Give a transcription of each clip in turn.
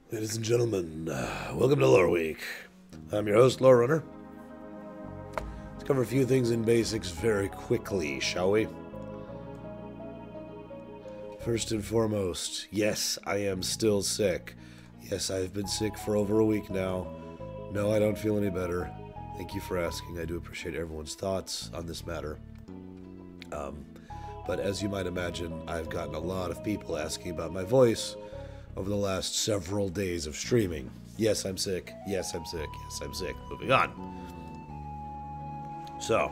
Ladies and gentlemen, welcome to Loreweek. I'm your host, Lore Runner. Let's cover a few things in basics very quickly, shall we? First and foremost, yes, I am still sick. Yes, I've been sick for over a week now. No, I don't feel any better. Thank you for asking. I do appreciate everyone's thoughts on this matter. But as you might imagine, I've gotten a lot of people asking about my voice over the last several days of streaming. Yes, I'm sick. Yes, I'm sick. Yes, I'm sick. Moving on. So,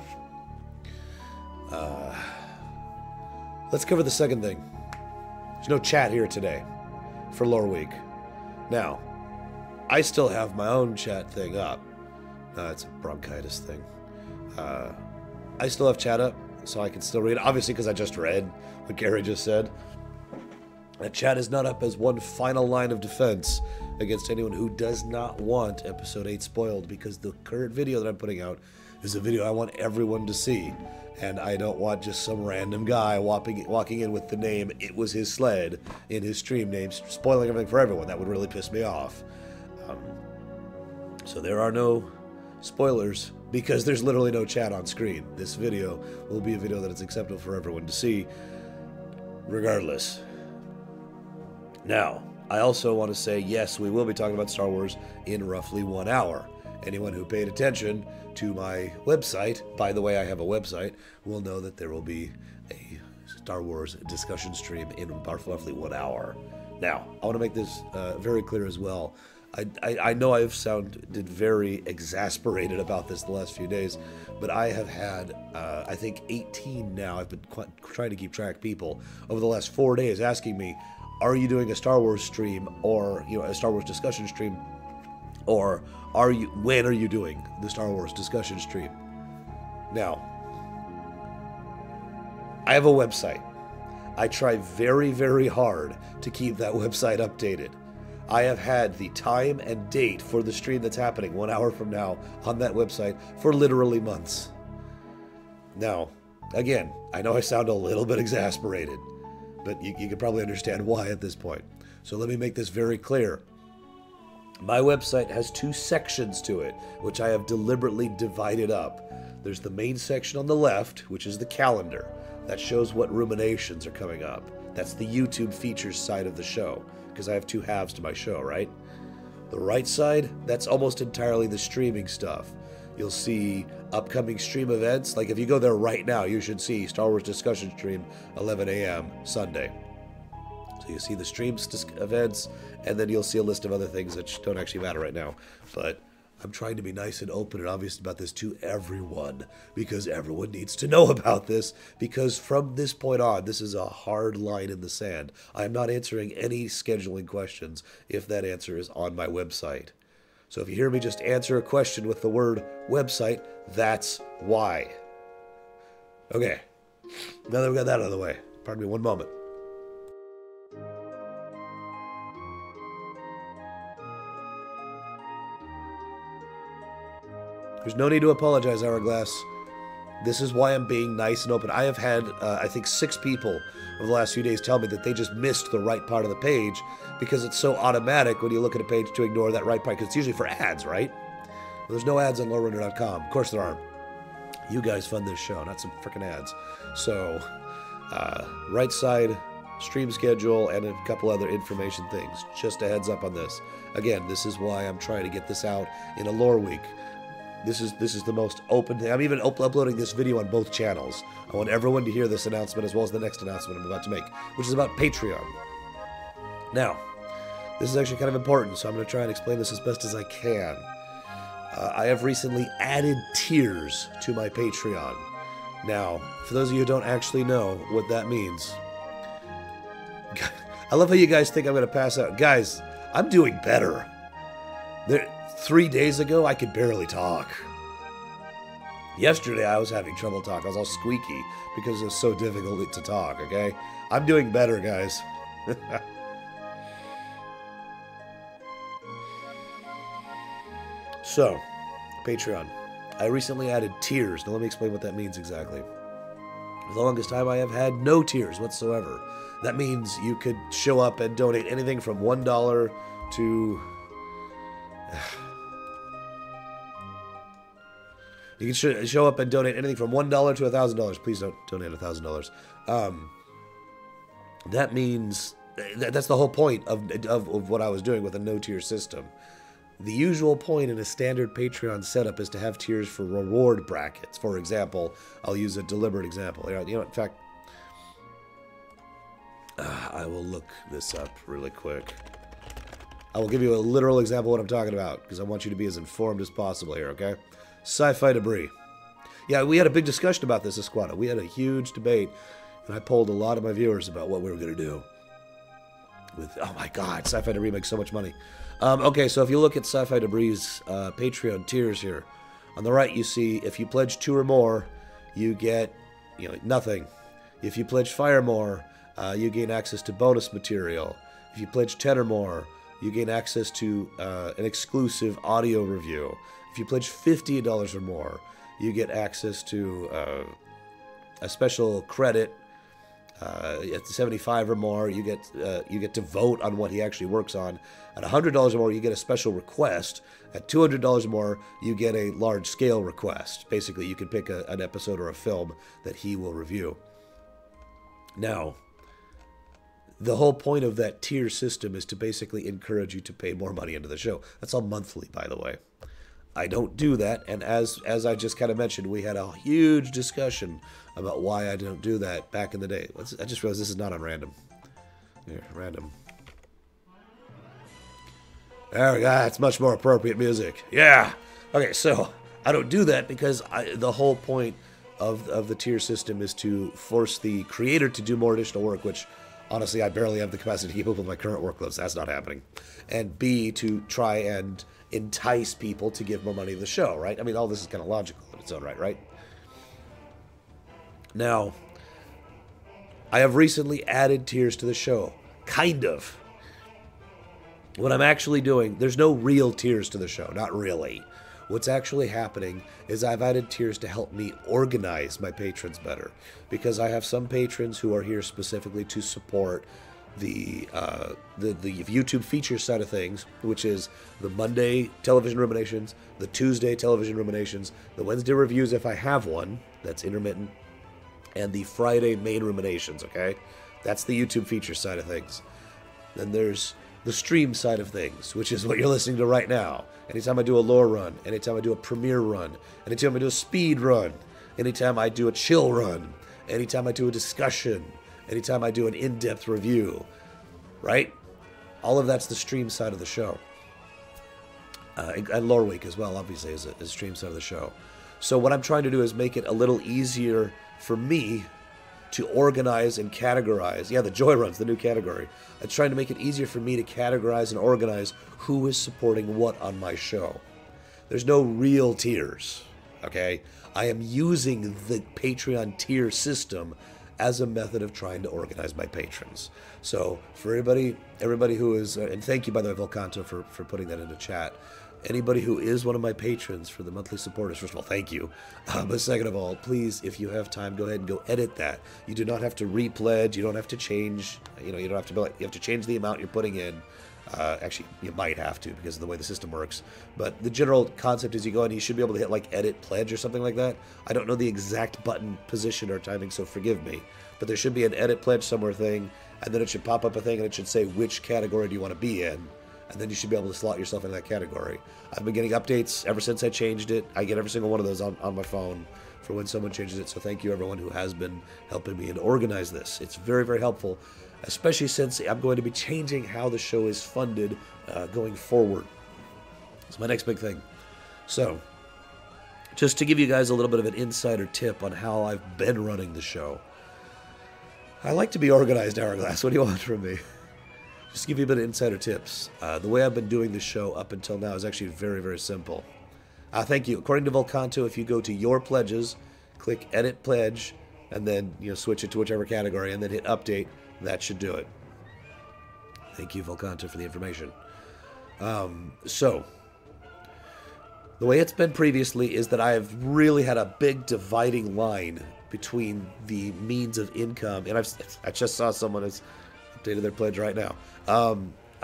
let's cover the second thing. There's no chat here today for Loreweek. Now, I still have my own chat thing up. It's a bronchitis thing. I still have chat up, so I can still read. Obviously, because I just read what Gary just said. That chat is not up as one final line of defense against anyone who does not want Episode 8 spoiled, because the current video that I'm putting out is a video I want everyone to see. And I don't want just some random guy walking in with the name "It Was His Sled" in his stream name, spoiling everything for everyone. That would really piss me off. So there are no spoilers, because there's literally no chat on screen. This video will be a video that is acceptable for everyone to see, regardless. Now, I also want to say, yes, we will be talking about Star Wars in roughly 1 hour. Anyone who paid attention to my website, by the way, I have a website, will know that there will be a Star Wars discussion stream in roughly 1 hour. Now, I want to make this very clear as well. I know I've sounded very exasperated about this the last few days, but I have had, I think 18 now, I've been trying to keep track of people over the last 4 days asking me, are you doing a Star Wars stream, or a Star Wars discussion stream, or when are you doing the Star Wars discussion stream? Now, I have a website. I try very, very hard to keep that website updated. I have had the time and date for the stream that's happening 1 hour from now on that website for literally months. Now, again, I know I sound a little bit exasperated, but you can probably understand why at this point. So let me make this very clear. My website has 2 sections to it, which I have deliberately divided up. There's the main section on the left, which is the calendar. That shows what ruminations are coming up. That's the YouTube features side of the show, because I have 2 halves to my show, right? The right side, that's almost entirely the streaming stuff. You'll see upcoming stream events. Like if you go there right now, you should see Star Wars discussion stream 11 a.m. Sunday. So you see the streams events, and then you'll see a list of other things that don't actually matter right now. But I'm trying to be nice and open and obvious about this to everyone, because everyone needs to know about this, because from this point on, this is a hard line in the sand. I am not answering any scheduling questions if that answer is on my website. So if you hear me just answer a question with the word website, that's why. Okay, now that we got that out of the way, pardon me one moment. There's no need to apologize, Hourglass. This is why I'm being nice and open. I have had, I think, 6 people over the last few days tell me that they just missed the right part of the page because it's so automatic when you look at a page to ignore that right part, because it's usually for ads, right? Well, there's no ads on lorerunner.com. Of course there aren't. You guys fund this show, not some freaking ads. So, right side, stream schedule, and a couple other information things. Just a heads up on this. Again, this is why I'm trying to get this out in a Loreweek. This is the most open thing. I'm even uploading this video on both channels. I want everyone to hear this announcement as well as the next announcement I'm about to make, which is about Patreon. Now, this is actually kind of important, so I'm going to try and explain this as best as I can. I have recently added tiers to my Patreon. Now, for those of you who don't actually know what that means, I love how you guys think I'm going to pass out. Guys, I'm doing better. 3 days ago, I could barely talk. Yesterday, I was having trouble talking. I was all squeaky because it was so difficult to talk, okay? I'm doing better, guys. So, Patreon. I recently added tiers. Now let me explain what that means exactly. For the longest time, I have had no tiers whatsoever. That means you could show up and donate anything from $1 to... You can show up and donate anything from $1 to $1,000. Please don't donate $1,000. That means... That's the whole point of what I was doing with a no-tier system. The usual point in a standard Patreon setup is to have tiers for reward brackets. For example, I'll use a deliberate example. You know, in fact, I will look this up really quick. I will give you a literal example of what I'm talking about, because I want you to be as informed as possible here, okay? Sci-fi debris. Yeah, we had a big discussion about this, Esquada. We had a huge debate, and I polled a lot of my viewers about what we were going to do. Oh my god, Sci-Fi Debris makes so much money. Okay, so if you look at Sci-Fi Debris' Patreon tiers here, on the right you see if you pledge 2 or more, you get nothing. If you pledge 5 or more, you gain access to bonus material. If you pledge 10 or more, you gain access to an exclusive audio review. If you pledge $50 or more, you get access to a special credit. At 75 or more, you get to vote on what he actually works on. At $100 or more, you get a special request. At $200 or more, you get a large-scale request. Basically, you can pick an episode or a film that he will review. Now, the whole point of that tier system is to basically encourage you to pay more money into the show. That's all monthly, by the way. I don't do that, and as I just kind of mentioned, we had a huge discussion about why I don't do that back in the day. I just realized this is not on random. Here, random. There we go. That's much more appropriate music. Yeah. Okay, so I don't do that because the whole point of the tier system is to force the creator to do more additional work, which honestly I barely have the capacity to keep up with my current workload, so that's not happening. And B, to try and entice people to give more money to the show, right? I mean, all this is kind of logical in its own right, right? Now, I have recently added tiers to the show. Kind of. What I'm actually doing, there's no real tiers to the show, not really. What's actually happening is I've added tiers to help me organize my patrons better. Because I have some patrons who are here specifically to support the YouTube feature side of things, which is the Monday television ruminations, the Tuesday television ruminations, the Wednesday reviews if I have one, that's intermittent, and the Friday main ruminations, okay? That's the YouTube feature side of things. Then there's the stream side of things, which is what you're listening to right now. Anytime I do a lore run, anytime I do a premiere run, anytime I do a speed run, anytime I do a chill run, anytime I do a discussion, anytime I do an in-depth review, right? All of that's the stream side of the show. And Loreweek as well, obviously, is a stream side of the show. So what I'm trying to do is make it a little easier for me to organize and categorize. Yeah, the Joy Run's the new category. I'm trying to make it easier for me to categorize and organize who is supporting what on my show. There's no real tiers, okay? I am using the Patreon tier system as a method of trying to organize my patrons. So for everybody who is, and thank you by the way, Volcanto, for putting that into chat. Anybody who is one of my patrons for the monthly supporters, first of all, thank you. But second of all, please, if you have time, go ahead and go edit that. You do not have to re-pledge. You don't have to change. You don't have to be like, you have to change the amount you're putting in. Actually, you might have to because of the way the system works. But the general concept is you go and you should be able to hit like edit pledge or something like that. I don't know the exact button position or timing, so forgive me. But there should be an edit pledge somewhere thing, and then it should pop up a thing and it should say which category do you want to be in. And then you should be able to slot yourself into that category. I've been getting updates ever since I changed it. I get every single one of those on my phone for when someone changes it. So thank you everyone who has been helping me and organize this. It's very, very helpful, especially since I'm going to be changing how the show is funded going forward. It's my next big thing. So, just to give you guys a little bit of an insider tip on how I've been running the show. I like to be organized, Hourglass. What do you want from me? Just to give you a bit of insider tips. The way I've been doing this show up until now is actually very, very simple. Thank you. According to Volcanto, if you go to your pledges, click edit pledge, and then switch it to whichever category, and then hit update, that should do it. Thank you, Volcanto, for the information. So, the way it's been previously is that I have really had a big dividing line between the means of income, and I just saw someone has updated their pledge right now.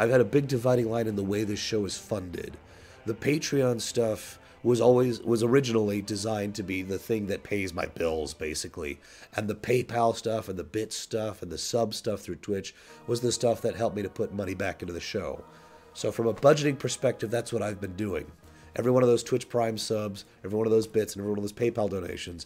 I've had a big dividing line in the way this show is funded. The Patreon stuff was originally designed to be the thing that pays my bills, basically. And the PayPal stuff and the bit stuff and the sub stuff through Twitch was the stuff that helped me to put money back into the show. So from a budgeting perspective, that's what I've been doing. Every one of those Twitch Prime subs, every one of those bits, and every one of those PayPal donations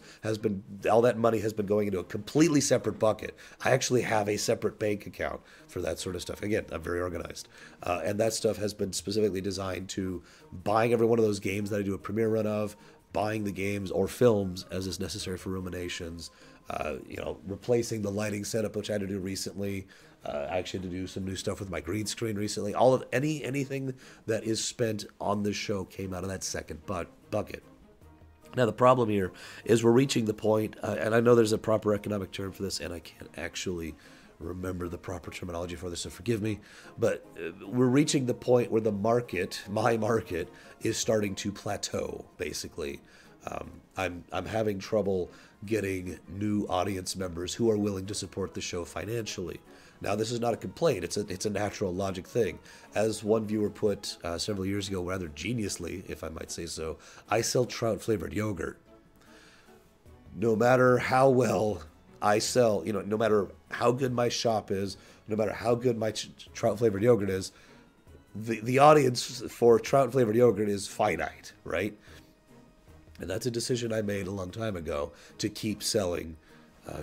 all that money has been going into a completely separate bucket. I actually have a separate bank account for that sort of stuff. Again, I'm very organized. And that stuff has been specifically designed to buying every one of those games that I do a premiere run of, buying the games or films as is necessary for Ruminations, replacing the lighting setup, which I had to do recently. I actually had to do some new stuff with my green screen recently. Anything that is spent on this show came out of that second bucket. Now, the problem here is we're reaching the point, and I know there's a proper economic term for this, and I can't actually remember the proper terminology for this, so forgive me, but we're reaching the point where the market, my market, is starting to plateau, basically. I'm having trouble getting new audience members who are willing to support the show financially. Now, this is not a complaint. It's a natural logic thing. As one viewer put several years ago, rather geniusly, if I might say so, I sell trout-flavored yogurt. No matter how well I sell, no matter how good my shop is, no matter how good my trout-flavored yogurt is, the audience for trout-flavored yogurt is finite, right? And that's a decision I made a long time ago to keep selling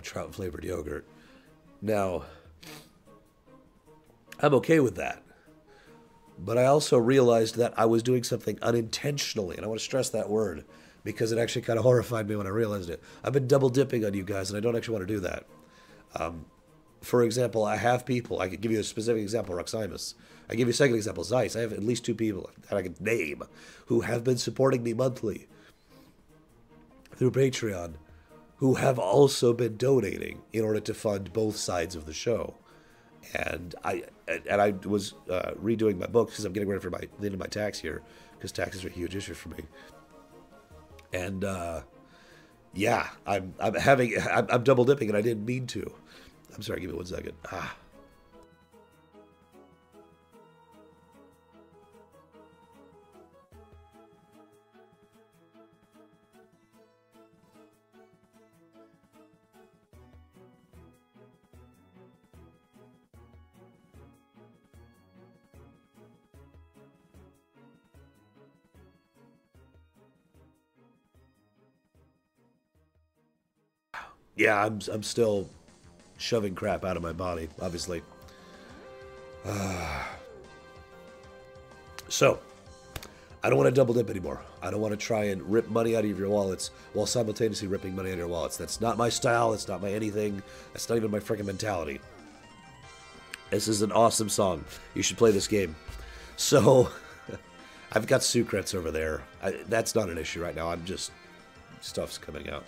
trout-flavored yogurt. Now, I'm okay with that. But I also realized that I was doing something unintentionally, and I want to stress that word because it actually kind of horrified me when I realized it. I've been double dipping on you guys, and I don't actually want to do that. For example, I have people, I could give you a specific example, Roximus. I give you a second example, Zeiss. I have at least 2 people that I could name who have been supporting me monthly through Patreon, who have also been donating in order to fund both sides of the show. And I was redoing my book because I'm getting ready for the end of my tax year, because taxes are a huge issue for me. And yeah, I'm double dipping, and I didn't mean to. I'm sorry, give me 1 second. Yeah, I'm still shoving crap out of my body, obviously. So, I don't want to double dip anymore. I don't want to try and rip money out of your wallets while simultaneously ripping money out of your wallets. That's not my style. That's not my anything. That's not even my freaking mentality. This is an awesome song. You should play this game. So, I've got secrets over there. That's not an issue right now. Stuff's coming out.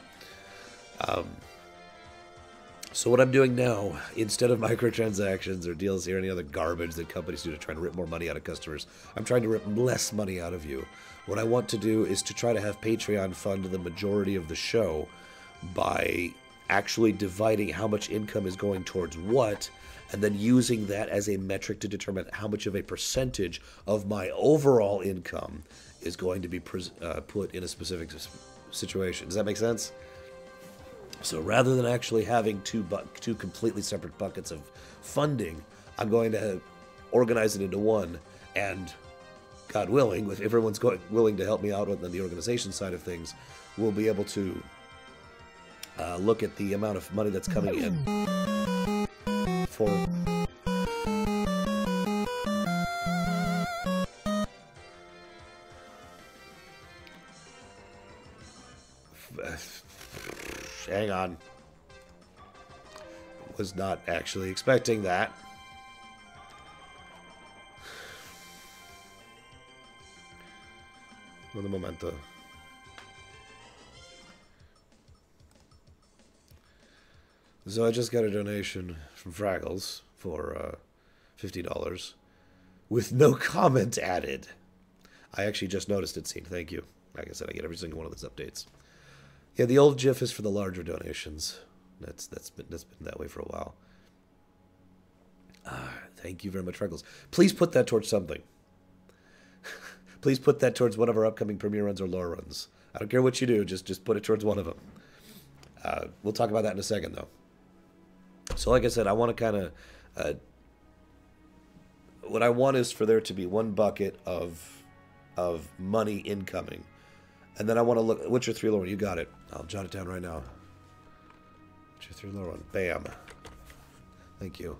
So what I'm doing now, instead of microtransactions or deals or any other garbage that companies do to try to rip more money out of customers, I'm trying to rip less money out of you. What I want to do is to try to have Patreon fund the majority of the show by actually dividing how much income is going towards what, and then using that as a metric to determine how much of a percentage of my overall income is going to be put in a specific situation. Does that make sense? So rather than actually having two completely separate buckets of funding, I'm going to organize it into one, and God willing, if everyone's willing to help me out on the organization side of things, we'll be able to look at the amount of money that's coming in for... Hang on. Was not actually expecting that. Un momento. So I just got a donation from Fraggles for $50 with no comment added. I actually just noticed it, seen. Thank you. Like I said, I get every single one of those updates. Yeah, the old GIF is for the larger donations. That's been that way for a while. Thank you very much, Freckles. Please put that towards something. Please put that towards one of our upcoming premiere runs or lore runs. I don't care what you do, just put it towards one of them. We'll talk about that in a second, though. So like I said, I want to kind of... what I want is for there to be one bucket of money incoming. And then I want to look... Witcher 3 lore run? You got it. I'll jot it down right now. Witcher 3 lore run. Bam. Thank you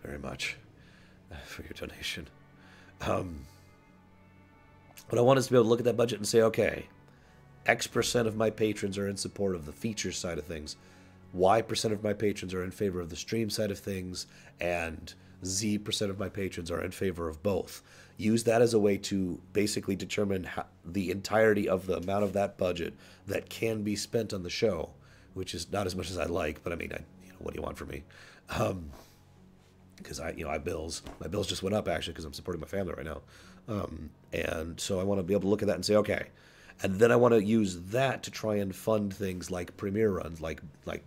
very much for your donation. What I want is to be able to look at that budget and say, okay, X% of my patrons are in support of the feature side of things. Y% of my patrons are in favor of the stream side of things. And Z% of my patrons are in favor of both. Use that as a way to basically determine the entirety of the amount of that budget that can be spent on the show, which is not as much as I'd like, but I mean, what do you want from me? Because I have bills. My bills just went up, actually, because I'm supporting my family right now. And so I want to be able to look at that and say, okay. And then I want to use that to try and fund things like premiere runs, like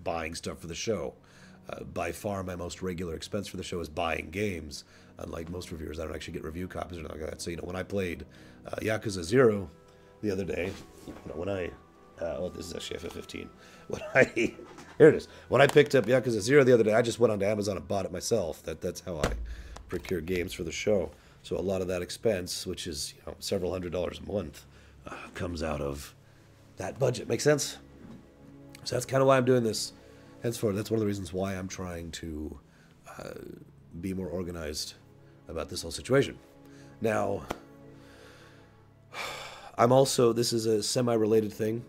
buying stuff for the show. By far, my most regular expense for the show is buying games. Unlike most reviewers, I don't actually get review copies or anything like that. So, when I played Yakuza 0 the other day, this is actually FF15. Here it is. When I picked up Yakuza 0 the other day, I just went onto Amazon and bought it myself. That's how I procure games for the show. So a lot of that expense, which is several $100s a month, comes out of that budget. Make sense? So that's kind of why I'm doing this. Henceforth, that's one of the reasons why I'm trying to be more organized about this whole situation. Now, this is a semi-related thing.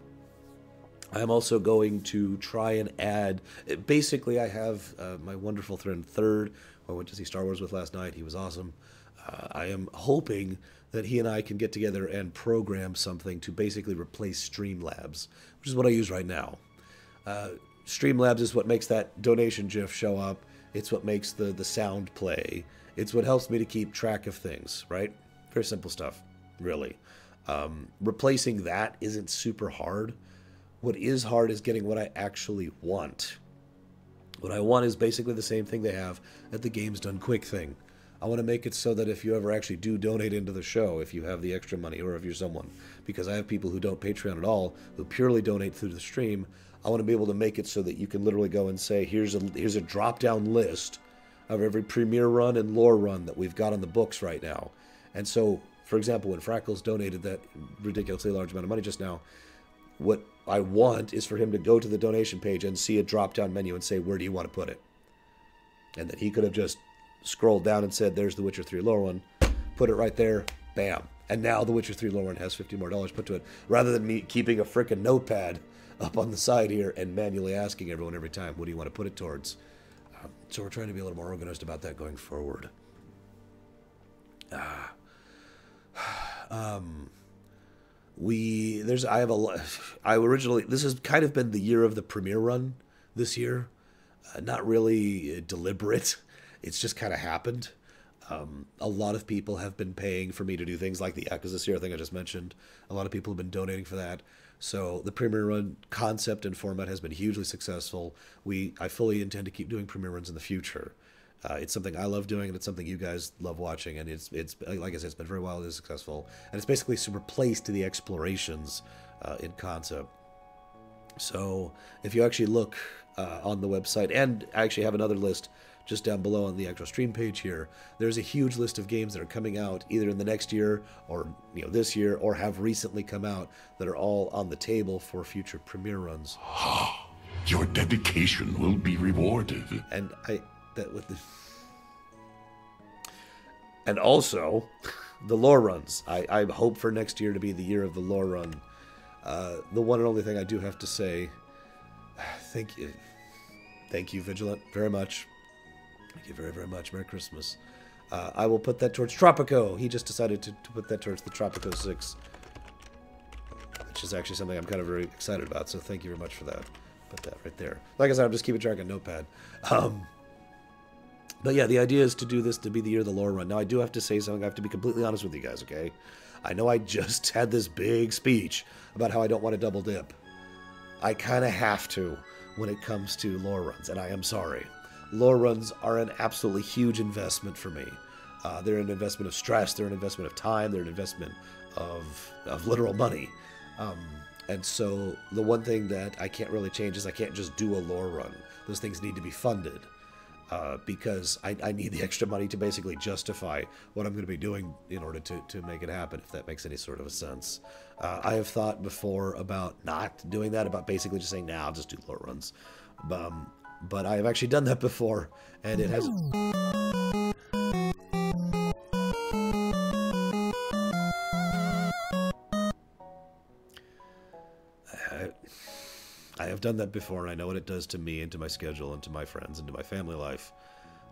I'm also going to try and add, basically I have my wonderful friend Third, who I went to see Star Wars with last night. He was awesome. I am hoping that he and I can get together and program something to basically replace Streamlabs, which is what I use right now. Streamlabs is what makes that donation GIF show up. It's what makes the sound play. It's what helps me to keep track of things, right? Very simple stuff, really. Replacing that isn't super hard. What is hard is getting what I actually want. What I want is basically the same thing they have at the Games Done Quick thing. I want to make it so that if you ever actually do donate into the show, if you have the extra money, or if you're someone, because I have people who don't Patreon at all, who purely donate through the stream, I want to be able to make it so that you can literally go and say, here's a drop-down list of every premiere run and lore run that we've got on the books right now. And so, for example, when Frackles donated that ridiculously large amount of money just now, what I want is for him to go to the donation page and see a drop-down menu and say, where do you want to put it? And then he could have just scrolled down and said, there's the Witcher 3 lore one, put it right there, bam. And now the Witcher 3 lore one has $50 more put to it, rather than me keeping a frickin' notepad up on the side here and manually asking everyone every time, what do you want to put it towards? So we're trying to be a little more organized about that going forward. This has kind of been the year of the premiere run this year. Not really deliberate. It's just kind of happened. A lot of people have been paying for me to do things like the Yakuza Zero thing I just mentioned. A lot of people have been donating for that. So the premiere run concept and format has been hugely successful. I fully intend to keep doing premiere runs in the future. It's something I love doing, and it's something you guys love watching. And it's like I said, it's been very wildly successful. And it's basically replaced the explorations in concept. So if you actually look on the website, and I actually have another list just down below on the actual stream page here, there's a huge list of games that are coming out either in the next year or this year, or have recently come out, that are all on the table for future premiere runs. Your dedication will be rewarded. And also the lore runs. I hope for next year to be the year of the lore run. The one and only thing I do have to say, thank you, Vigilant, very much. Thank you very, very much. Merry Christmas. I will put that towards Tropico. He just decided to put that towards the Tropico 6, which is actually something I'm kind of very excited about, so thank you very much for that. Put that right there. Like I said, I'm just keeping track on Notepad. But yeah, the idea is to do this to be the year of the lore run. Now, I do have to say something. I have to be completely honest with you guys, okay? I know I just had this big speech about how I don't want to double dip. I kind of have to when it comes to lore runs, and I am sorry. lore runs are an absolutely huge investment for me. They're an investment of stress, they're an investment of time, they're an investment of literal money. And so the one thing that I can't really change is I can't just do a lore run. Those things need to be funded. Because I need the extra money to basically justify what I'm going to be doing in order to make it happen, if that makes any sort of a sense. I have thought before about not doing that, about basically just saying, nah, I'll just do lore runs. But I have actually done that before, and it has... I have done that before, and I know what it does to me and to my schedule and to my friends and to my family life.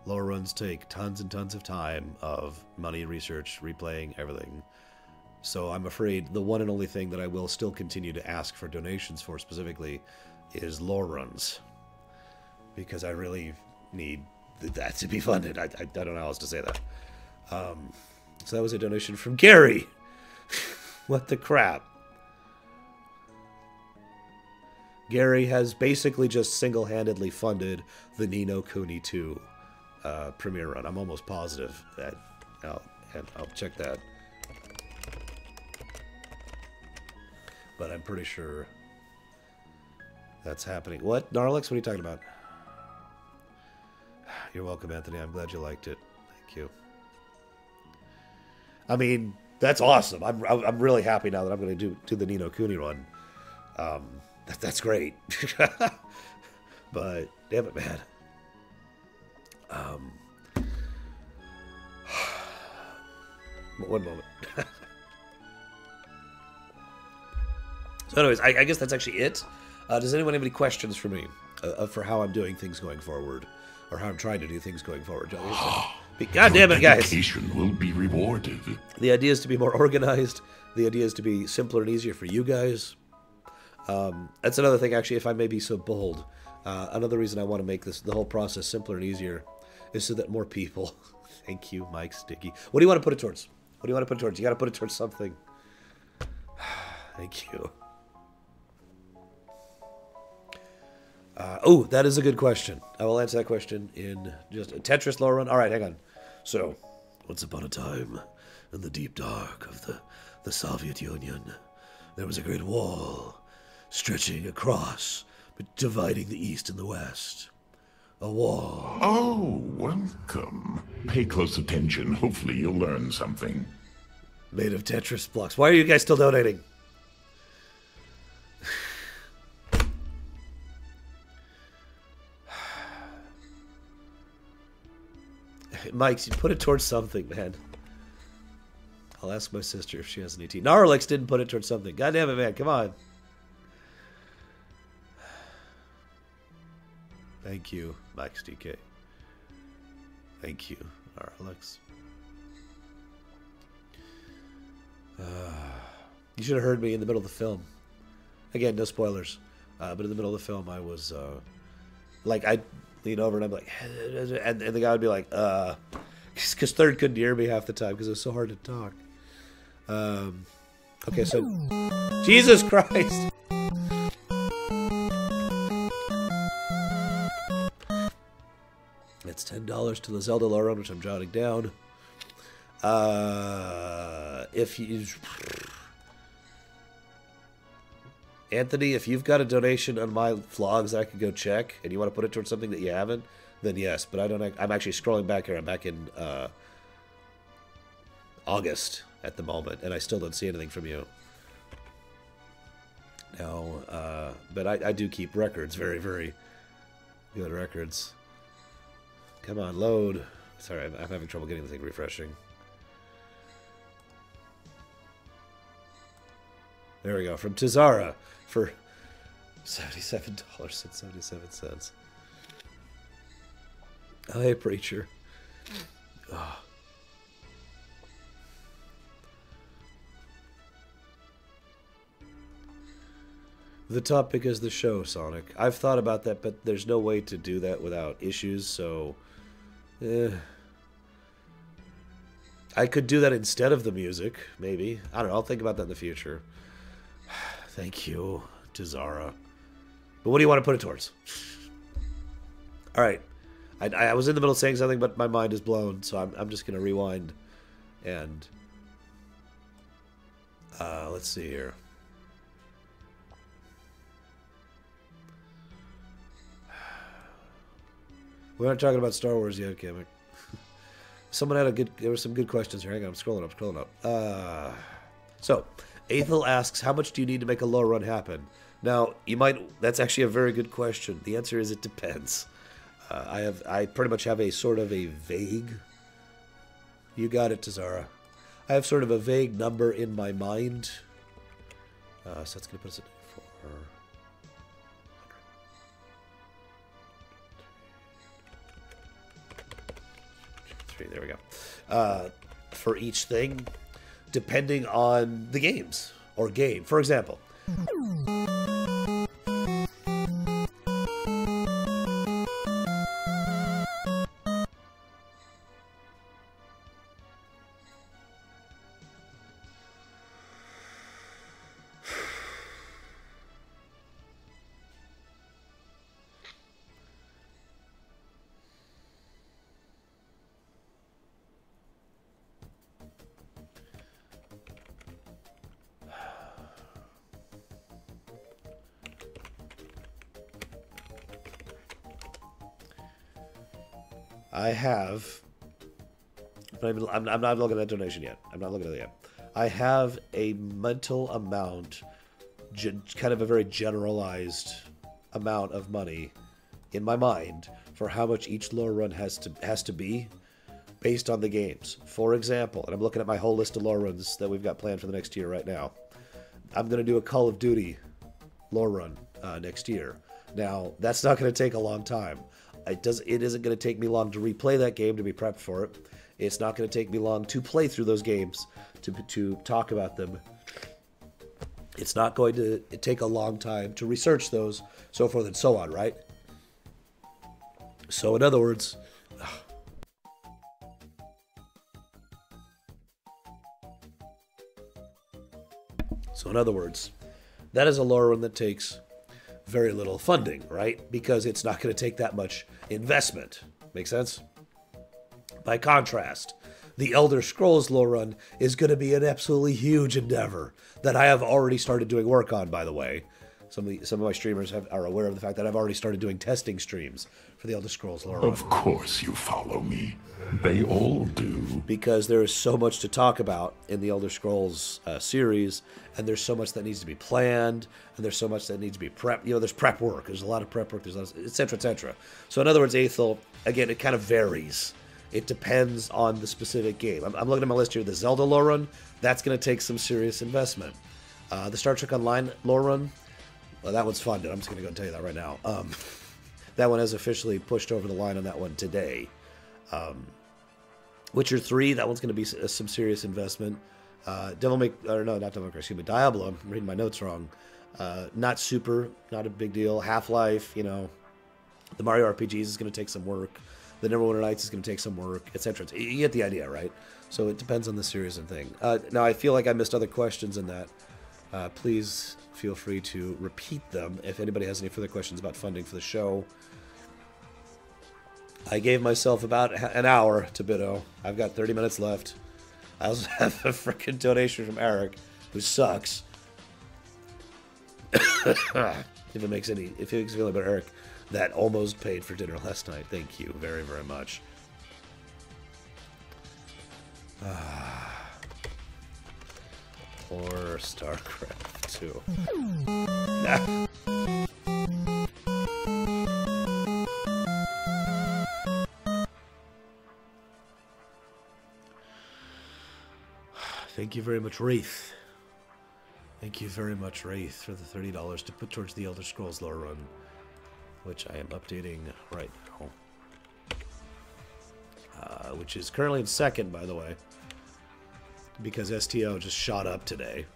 Lore runs take tons and tons of time, of money, research, replaying, everything. So I'm afraid the one and only thing that I will still continue to ask for donations for specifically is lore runs. Because I really need that to be funded. I don't know how else to say that. So that was a donation from Gary. What the crap? Gary has basically just single-handedly funded the Ni no Kuni 2 premiere run. I'm almost positive that... I'll check that. But I'm pretty sure that's happening. What? Gnarlex? What are you talking about? You're welcome, Anthony. I'm glad you liked it. Thank you. I mean, that's awesome. I'm really happy now that I'm going to do the Ni no Kuni run. That's great. But, damn it, man. One moment. So anyways, I guess that's actually it. Does anyone have any questions for me for how I'm doing things going forward? Or how I'm trying to do things going forward? God damn it, guys. Dedication will be rewarded. The idea is to be more organized. The idea is to be simpler and easier for you guys. That's another thing, actually, if I may be so bold. Another reason I want to make the whole process simpler and easier is so that more people... Thank you, Mike Sticky. What do you want to put it towards? What do you want to put it towards? You got to put it towards something. Thank you. Oh, that is a good question. I will answer that question in just a Tetris lore run. All right, hang on. So, once upon a time, in the deep dark of the Soviet Union, there was a great wall stretching across, but dividing the East and the West. A wall. Oh, welcome. Pay close attention. Hopefully you'll learn something. Made of Tetris blocks. Why are you guys still donating? Mike, you put it towards something, man. I'll ask my sister if she has an ET. Gnarlex didn't put it towards something. God damn it, man. Come on. Thank you, Max DK. Thank you, Gnarlex. You should have heard me in the middle of the film. Again, no spoilers. But in the middle of the film, I was... like, I'd lean over and I'm like... And the guy would be like, because Third couldn't hear me half the time because it was so hard to talk. Okay, so... Jesus Christ! It's $10 to the Zelda lore run, which I'm jotting down. If you... Anthony, if you've got a donation on my vlogs that I could go check, and you want to put it towards something that you haven't, then yes. But I don't. I'm actually scrolling back here. I'm back in August at the moment, and I still don't see anything from you. No, but I do keep records, very, very good records. Come on, load. Sorry, I'm having trouble getting the thing refreshing. There we go. From Tizara for $77.77. Oh, hey, preacher. Oh. The topic is the show, Sonic. I've thought about that, but there's no way to do that without issues, so... I could do that instead of the music, maybe. I don't know, I'll think about that in the future. Thank you, Tizara. But what do you want to put it towards? Alright. I was in the middle of saying something, but my mind is blown, so I'm just going to rewind. And let's see here. We aren't talking about Star Wars yet, Kamek. Someone had there were some good questions here. Hang on, I'm scrolling up. So, Aethel asks, how much do you need to make a lore run happen? Now, that's actually a very good question. The answer is it depends. I pretty much have a sort of a vague, you got it, Tazara. I have sort of a vague number in my mind. So that's going to put us at 400. There we go. For each thing, depending on the games or game. For example, I have, but I'm not looking at that donation yet. I'm not looking at it yet. I have a mental amount, kind of a very generalized amount of money in my mind for how much each lore run has to be based on the games. For example, and I'm looking at my whole list of lore runs that we've got planned for the next year right now. I'm going to do a Call of Duty lore run next year. Now, that's not going to take a long time. It isn't going to take me long to replay that game, to be prepped for it. It's not going to take me long to play through those games, to talk about them. It's not going to take a long time to research those, so forth and so on, right? So in other words, that is a lore run that takes very little funding, right? Because it's not going to take that much investment. Make sense? By contrast, the Elder Scrolls lore run is going to be an absolutely huge endeavor that I have already started doing work on, by the way. Some of my streamers are aware of the fact that I've already started doing testing streams for the Elder Scrolls lore run. Of course you follow me. They all do. Because there is so much to talk about in the Elder Scrolls series, and there's so much that needs to be planned, and there's so much that needs to be prepped. You know, there's prep work. There's a lot of prep work. There's et cetera, et cetera. So in other words, Aethel, again, it kind of varies. It depends on the specific game. I'm looking at my list here. The Zelda lore run, that's going to take some serious investment. The Star Trek Online lore run, well, that one's funded. I'm just going to go and tell you that right now. That one has officially pushed over the line on that one today. Witcher 3, that one's going to be some serious investment. Diablo, I'm reading my notes wrong. Not a big deal. Half-Life, you know, the Mario RPGs is going to take some work. The Neverwinter Nights is going to take some work, etc. You get the idea, right? So it depends on the series and thing. Now, I feel like I missed other questions in that. Please feel free to repeat them if anybody has any further questions about funding for the show. I gave myself about an hour to Biddo. I've got 30 minutes left. I also have a freaking donation from Eric, who sucks. If it makes you feel better, Eric, that almost paid for dinner last night. Thank you very, very much. Or StarCraft 2. Thank you very much, Wraith. Thank you very much, Wraith, for the $30 to put towards the Elder Scrolls lore run, which I am updating right now. Which is currently in second, by the way, because STO just shot up today.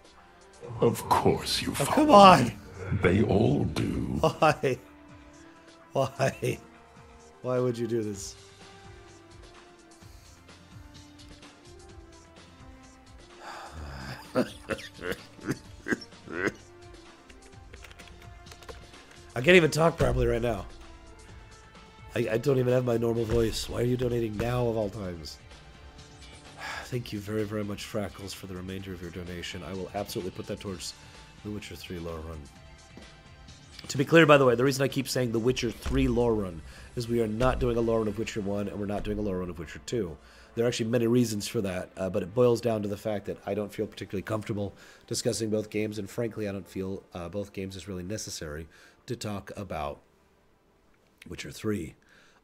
Of course you follow come on! me. They all do. Why? Why? Why would you do this? I can't even talk properly right now. I don't even have my normal voice. Why are you donating now of all times? Thank you very, very much, Frackles, for the remainder of your donation. I will absolutely put that towards The Witcher 3 lore run. To be clear, by the way, the reason I keep saying The Witcher 3 lore run is we are not doing a lore run of Witcher 1, and we're not doing a lore run of Witcher 2. There are actually many reasons for that, but it boils down to the fact that I don't feel particularly comfortable discussing both games, and frankly, I don't feel both games is really necessary to talk about Witcher 3.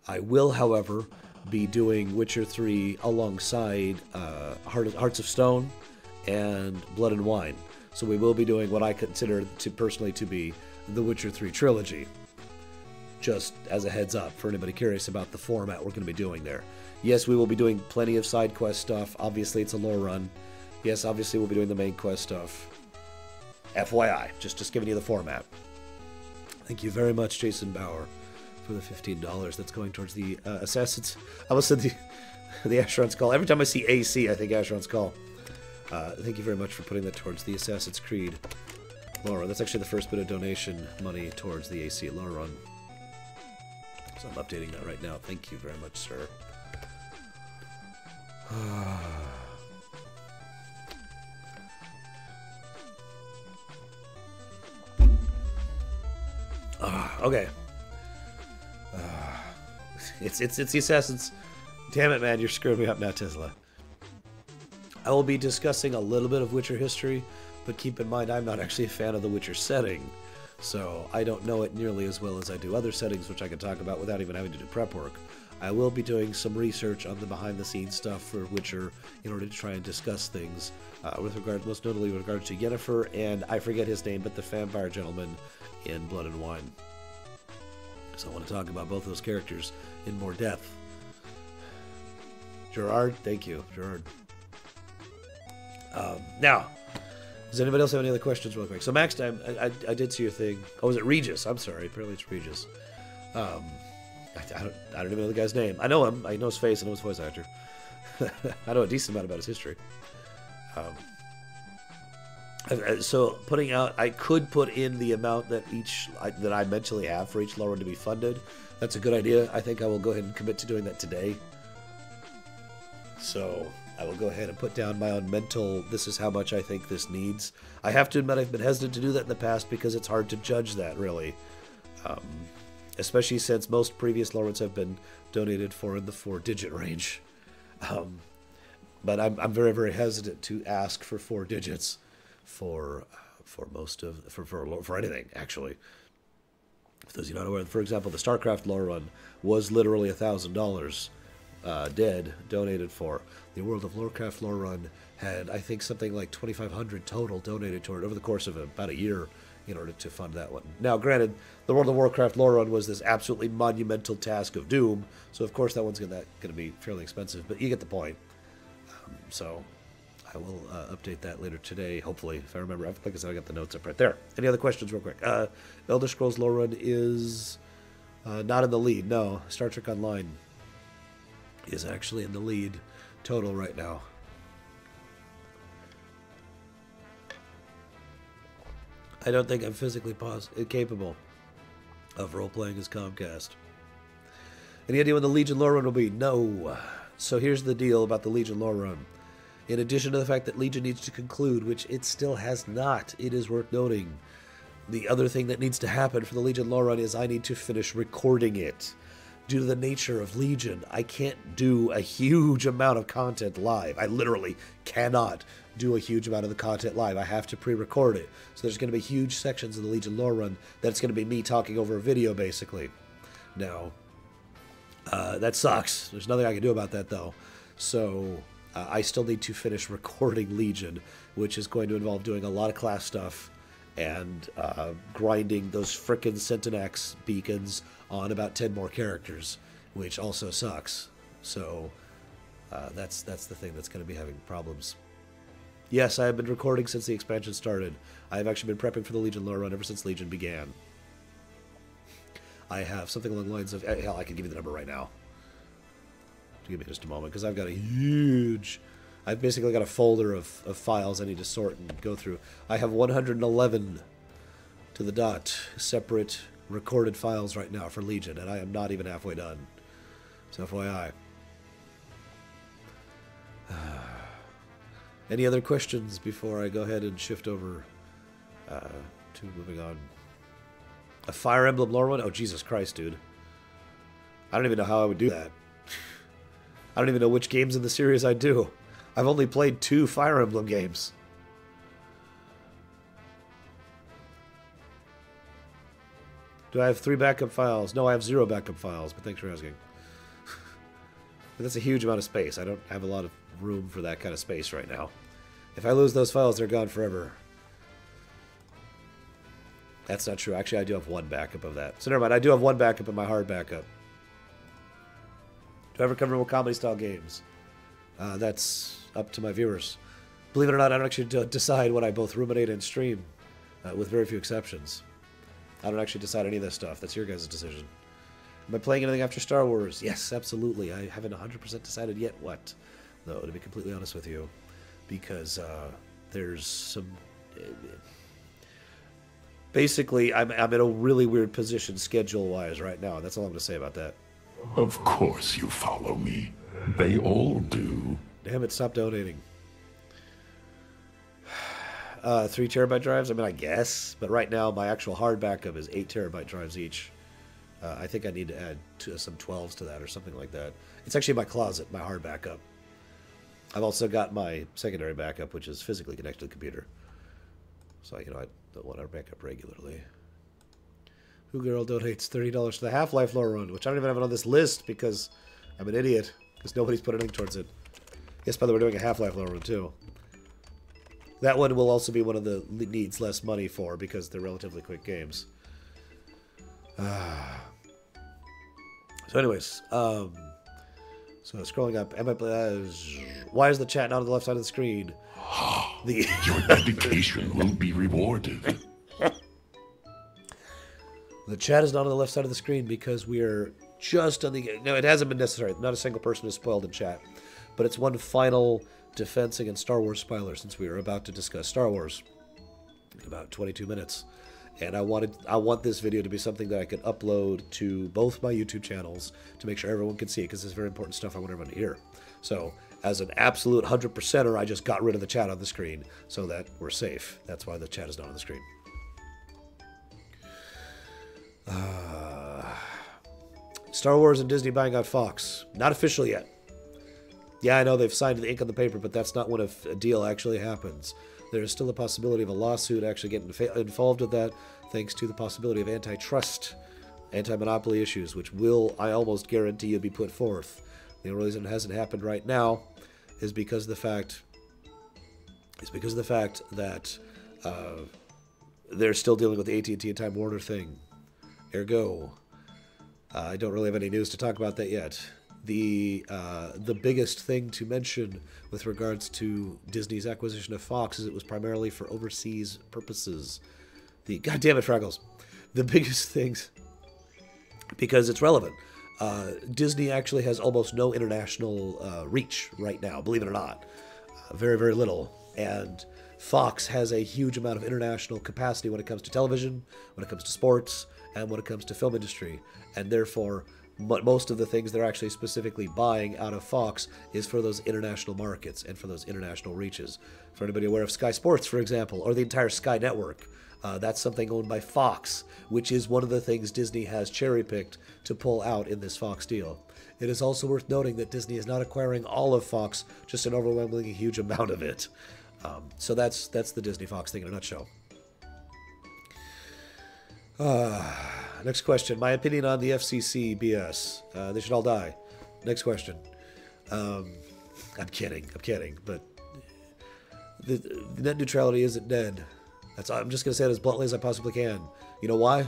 I will, however, be doing Witcher 3 alongside Hearts of Stone and Blood and Wine. So we will be doing what I consider personally to be the Witcher 3 trilogy. Just as a heads up for anybody curious about the format we're going to be doing there. Yes, we will be doing plenty of side quest stuff. Obviously, it's a lore run. Yes, obviously, we'll be doing the main quest stuff. FYI, just giving you the format. Thank you very much, Jason Bauer, for the $15 that's going towards the Assassin's. I almost said the Asheron's Call. Every time I see AC, I think Asheron's Call. Thank you very much for putting that towards the Assassin's Creed lore run. That's actually the first bit of donation money towards the AC lore run. So I'm updating that right now. Thank you very much, sir. Okay. It's the Assassins. Damn it, man! You're screwing me up now, Tesla. I will be discussing a little bit of Witcher history, but keep in mind I'm not actually a fan of the Witcher setting, so I don't know it nearly as well as I do other settings, which I can talk about without even having to do prep work. I will be doing some research on the behind-the-scenes stuff for Witcher in order to try and discuss things with regard, most notably with regards to Yennefer and I forget his name, but the vampire gentleman in Blood and Wine. So I want to talk about both those characters in more depth. Gerard, thank you, Gerard. Now, does anybody else have any other questions real quick? So Max, I did see your thing. Oh, was it Regis? I'm sorry. Apparently it's Regis. I don't even know the guy's name. I know him. I know his face. I know his voice actor. I know a decent amount about his history. So putting out, I could put in the amount that that I mentally have for each lore to be funded. That's a good idea. I think I will go ahead and commit to doing that today. So I will go ahead and put down my own mental, this is how much I think this needs. I have to admit I've been hesitant to do that in the past because it's hard to judge that, really. Especially since most previous lore have been donated for in the 4-digit range. But I'm very, very hesitant to ask for 4 digits for anything, actually. For those of you not aware, for example, the StarCraft lore run was literally $1,000 donated for. The World of Warcraft lore run had, I think, something like 2,500 total donated to it over the course of about a year in order to fund that one. Now, granted, the World of Warcraft lore run was this absolutely monumental task of doom, so of course that one's going to be fairly expensive, but you get the point. So I will update that later today, hopefully, if I remember. Like I said, I got the notes up right there. Any other questions real quick? Elder Scrolls lore run is not in the lead. No, Star Trek Online is actually in the lead total right now. I don't think I'm physically capable of role-playing as Comcast. Any idea when the Legion lore run will be? No. So here's the deal about the Legion lore run. In addition to the fact that Legion needs to conclude, which it still has not, it is worth noting, the other thing that needs to happen for the Legion lore run is I need to finish recording it. Due to the nature of Legion, I can't do a huge amount of content live. I literally cannot do a huge amount of the content live. I have to pre-record it. So there's going to be huge sections of the Legion lore run that's going to be me talking over a video, basically. Now, that sucks. There's nothing I can do about that, though. So I still need to finish recording Legion, which is going to involve doing a lot of class stuff and grinding those frickin' Centinax beacons on about 10 more characters, which also sucks. So that's the thing that's going to be having problems. Yes, I have been recording since the expansion started. I have actually been prepping for the Legion lore run ever since Legion began. I have something along the lines of... Hell, I can give you the number right now. Give me just a moment, because I've got a huge... I've basically got a folder of files I need to sort and go through. I have 111 to the dot separate recorded files right now for Legion, and I am not even halfway done. So FYI. Any other questions before I go ahead and shift over to moving on? A Fire Emblem lore one? Oh, Jesus Christ, dude. I don't even know how I would do that. I don't even know which games in the series I do. I've only played 2 Fire Emblem games. Do I have 3 backup files? No, I have 0 backup files, but thanks for asking. But that's a huge amount of space. I don't have a lot of room for that kind of space right now. If I lose those files, they're gone forever. That's not true. Actually, I do have 1 backup of that. So never mind. I do have 1 backup in my hard backup. Do I ever cover more comedy-style games? That's up to my viewers. Believe it or not, I don't actually decide when I both ruminate and stream, with very few exceptions. I don't actually decide any of this stuff. That's your guys' decision. Am I playing anything after Star Wars? Yes, absolutely. I haven't 100% decided yet what, though, to be completely honest with you. Because there's some... Basically, I'm in a really weird position schedule-wise right now. That's all I'm going to say about that. Of course you follow me. They all do. Damn it, stop donating. 3 terabyte drives? I mean, I guess. But right now, my actual hard backup is 8 terabyte drives each. I think I need to add some 12s to that or something like that. It's actually in my closet, my hard backup. I've also got my secondary backup, which is physically connected to the computer. So, you know, I don't want to back up regularly. Who Girl donates $30 to the Half-Life lore run, which I don't even have it on this list because I'm an idiot. Because nobody's put anything towards it. Yes, by the way, we're doing a Half-Life lore run, too. That one will also be one of the needs less money for because they're relatively quick games. So anyways, so scrolling up, why is the chat not on the left side of the screen? Your dedication will be rewarded. The chat is not on the left side of the screen because we are just on the... No, it hasn't been necessary. Not a single person is spoiled in chat. But it's one final defense against Star Wars spoilers since we are about to discuss Star Wars in about 22 minutes. And I want this video to be something that I can upload to both my YouTube channels to make sure everyone can see it because it's very important stuff I want everyone to hear. So, as an absolute 100%er, I just got rid of the chat on the screen so that we're safe. That's why the chat is not on the screen. Star Wars and Disney buying out Fox. Not official yet. Yeah, I know they've signed the ink on the paper, but that's not when a deal actually happens. There is still a possibility of a lawsuit actually getting involved with that, thanks to the possibility of antitrust, anti-monopoly issues, which will, I almost guarantee you, be put forth. The only reason it hasn't happened right now is because of the fact that they're still dealing with the AT&T and Time Warner thing. Ergo, I don't really have any news to talk about that yet. The biggest thing to mention with regards to Disney's acquisition of Fox is it was primarily for overseas purposes. God damn it, Fraggles. The biggest things, because it's relevant. Disney actually has almost no international reach right now, believe it or not. Very, very little. And Fox has a huge amount of international capacity when it comes to television, when it comes to sports, and when it comes to film industry. And therefore, most of the things they're actually specifically buying out of Fox is for those international markets and for those international reaches. For anybody aware of Sky Sports, for example, or the entire Sky Network, that's something owned by Fox, which is one of the things Disney has cherry-picked to pull out in this Fox deal. It is also worth noting that Disney is not acquiring all of Fox, just an overwhelmingly huge amount of it. So that's the Disney-Fox thing in a nutshell. Next question. My opinion on the FCC BS. They should all die. Next question. I'm kidding, but the net neutrality isn't dead. I'm just going to say it as bluntly as I possibly can. You know why?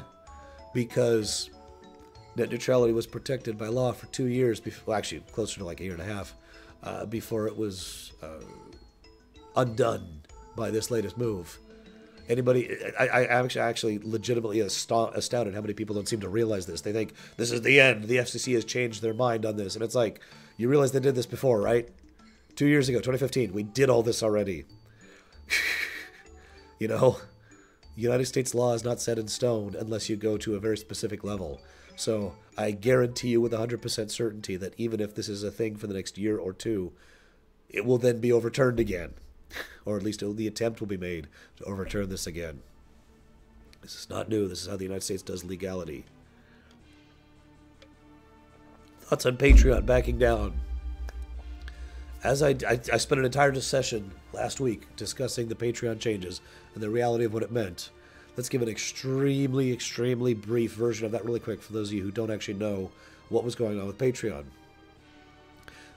Because net neutrality was protected by law for 2 years, well, actually closer to like 1.5 years, before it was undone by this latest move. Anybody, I'm actually legitimately astounded how many people don't seem to realize this. They think this is the end. The FCC has changed their mind on this. And it's like, you realize they did this before, right? 2 years ago, 2015, we did all this already. You know, United States law is not set in stone unless you go to a very specific level. So I guarantee you with 100% certainty that even if this is a thing for the next year or two, it will then be overturned again. Or at least the attempt will be made to overturn this again. This is not new. This is how the United States does legality. Thoughts on Patreon backing down. As I spent an entire session last week discussing the Patreon changes and the reality of what it meant. Let's give an extremely, extremely brief version of that really quick for those of you who don't actually know what was going on with Patreon.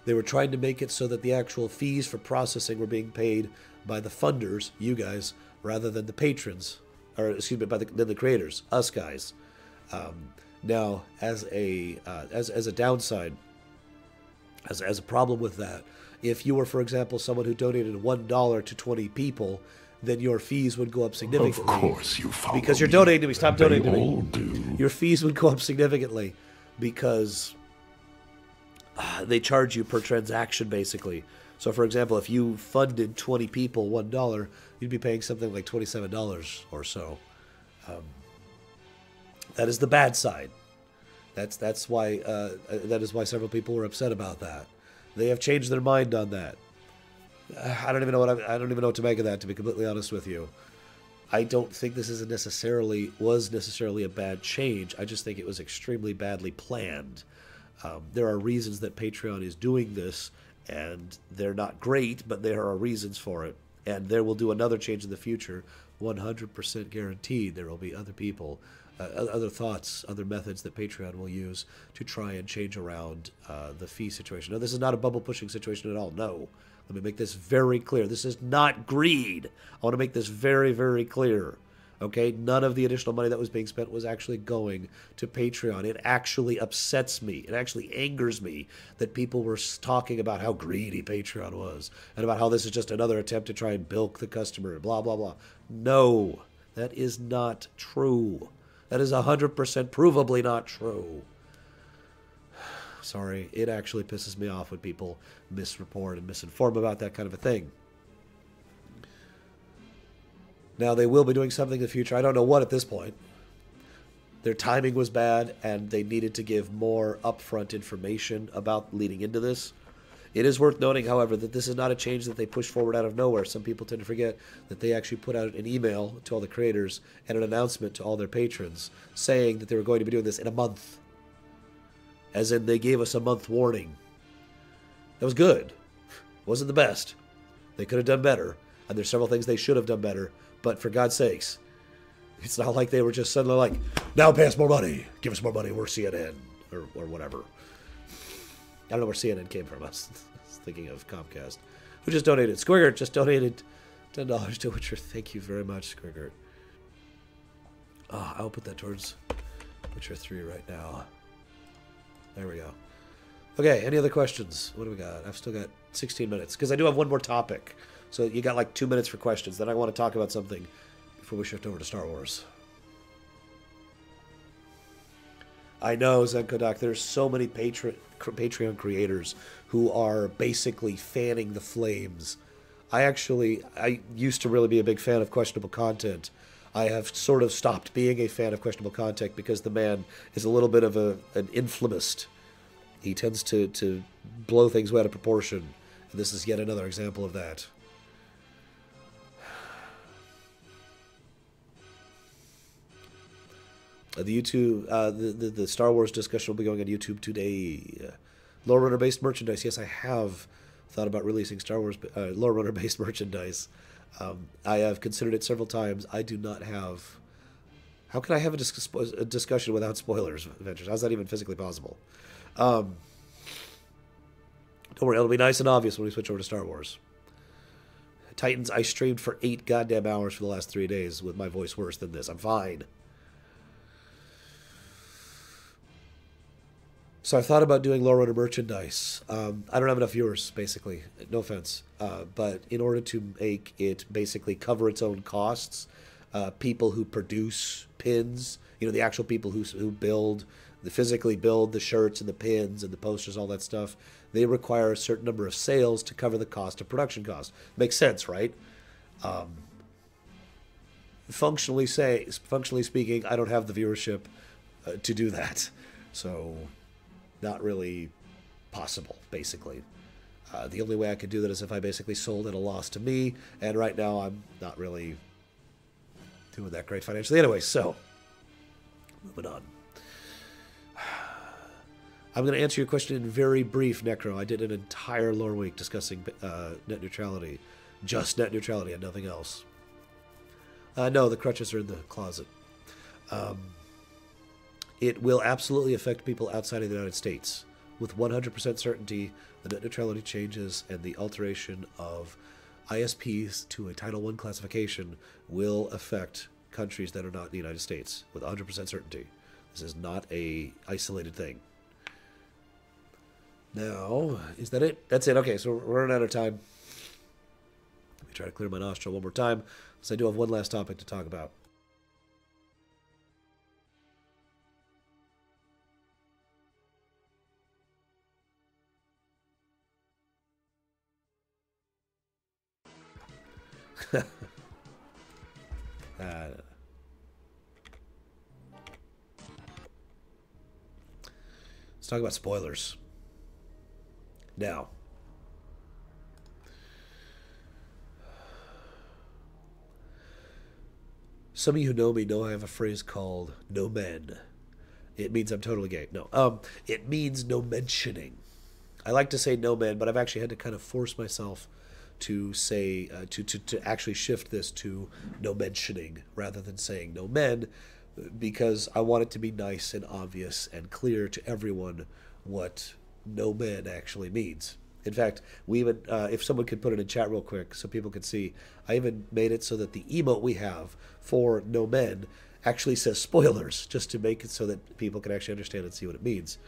They were trying to make it so that the actual fees for processing were being paid by the funders, you guys, rather than the patrons, or excuse me, than the creators, us guys. Now, as a downside, as a problem with that, if you were, for example, someone who donated $1 to 20 people, then your fees would go up significantly. Of course you follow because you're me. donating to me. Stop donating to They me. all do. Your fees would go up significantly because they charge you per transaction, basically. So, for example, if you funded 20 people $1, you'd be paying something like $27 or so. That is the bad side. That's why that is why several people were upset about that. They have changed their mind on that. I don't even know what to make of that, to be completely honest with you. I don't think this was necessarily a bad change. I just think it was extremely badly planned. There are reasons that Patreon is doing this, and they're not great, but there are reasons for it. And there will do another change in the future, 100% guaranteed. There will be other people, other thoughts, other methods that Patreon will use to try and change around the fee situation. Now, this is not a bubble pushing situation at all. No. Let me make this very clear. This is not greed. I want to make this very, very clear. Okay? None of the additional money that was being spent was actually going to Patreon. It actually upsets me. It actually angers me that people were talking about how greedy Patreon was and about how this is just another attempt to try and bilk the customer and blah, blah, blah. No, that is not true. That is 100% provably not true. Sorry, it actually pisses me off when people misreport and misinform about that kind of a thing. Now, they will be doing something in the future. I don't know what at this point. Their timing was bad, and they needed to give more upfront information about leading into this. It is worth noting, however, that this is not a change that they pushed forward out of nowhere. Some people tend to forget that they actually put out an email to all the creators and an announcement to all their patrons saying that they were going to be doing this in a month. As in, they gave us a month warning. That was good. Wasn't the best. They could have done better. And there's several things they should have done better. But for God's sakes, it's not like they were just suddenly like, now pay us more money. Give us more money. We're CNN. Or whatever. I don't know where CNN came from. I was thinking of Comcast. Who just donated? Squigert just donated $10 to Witcher. Thank you very much, Squigert. I'll put that towards Witcher 3 right now. There we go. Okay, any other questions? What do we got? I've still got 16 minutes, because I do have one more topic. So you got like 2 minutes for questions. Then I want to talk about something before we shift over to Star Wars. I know, Zenkodoc, there's so many Patreon creators who are basically fanning the flames. I used to really be a big fan of questionable content. I have sort of stopped being a fan of questionable content because the man is a little bit of an inflammist. He tends to blow things way out of proportion. And this is yet another example of that. The YouTube, the Star Wars discussion will be going on YouTube today. Lore Runner based merchandise. Yes, I have thought about releasing Star Wars Lore Runner based merchandise. I have considered it several times. I do not have. How can I have a discussion without spoilers, Adventures? How's that even physically possible? Don't worry, it'll be nice and obvious when we switch over to Star Wars. Titans, I streamed for 8 goddamn hours for the last 3 days with my voice worse than this. I'm fine. So I've thought about doing Lore Runner merchandise. I don't have enough viewers, basically. No offense. But in order to make it basically cover its own costs, people who produce pins, the actual people who physically build the shirts and the pins and the posters, all that stuff, they require a certain number of sales to cover the cost of production costs. Makes sense, right? Functionally speaking, I don't have the viewership to do that. So, not really possible, basically. The only way I could do that is if I basically sold at a loss to me, and right now I'm not really doing that great financially. Anyway, so, moving on. I'm going to answer your question in very brief, Necro. I did an entire Loreweek discussing net neutrality. Just net neutrality and nothing else. No, the crutches are in the closet. It will absolutely affect people outside of the United States. With 100% certainty, the net neutrality changes and the alteration of ISPs to a Title I classification will affect countries that are not the United States with 100% certainty. This is not a isolated thing. Now, is that it? That's it. Okay, so we're running out of time. Let me try to clear my nostril one more time, because I do have one last topic to talk about. Let's talk about spoilers. Now, some of you who know me know I have a phrase called no men. It means I'm totally gay. No, it means no mentioning. I like to say no men, but I've actually had to kind of force myself to say, to actually shift this to no mentioning rather than saying no men, because I want it to be nice and obvious and clear to everyone what no men actually means. In fact, we even, if someone could put it in chat real quick so people could see, I even made it so that the emote we have for no men actually says spoilers, just to make it so that people can actually understand and see what it means.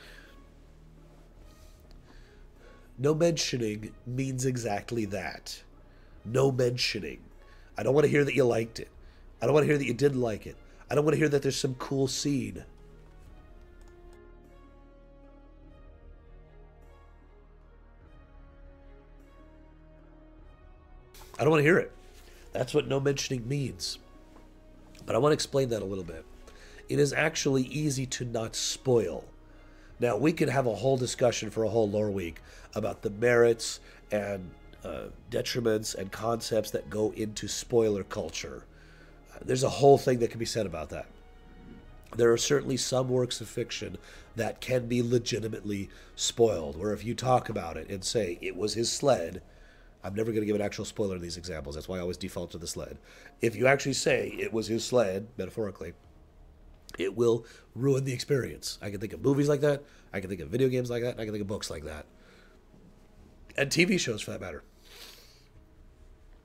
No mentioning means exactly that. No mentioning. I don't want to hear that you liked it. I don't want to hear that you didn't like it. I don't want to hear that there's some cool scene. I don't want to hear it. That's what no mentioning means. But I want to explain that a little bit. It is actually easy to not spoil. Now, we could have a whole discussion for a whole Loreweek about the merits and detriments and concepts that go into spoiler culture. There's a whole thing that can be said about that. There are certainly some works of fiction that can be legitimately spoiled, where if you talk about it and say, it was his sled, I'm never going to give an actual spoiler in these examples. That's why I always default to the sled. If you actually say it was his sled, metaphorically, it will ruin the experience. I can think of movies like that. I can think of video games like that. I can think of books like that. And TV shows, for that matter.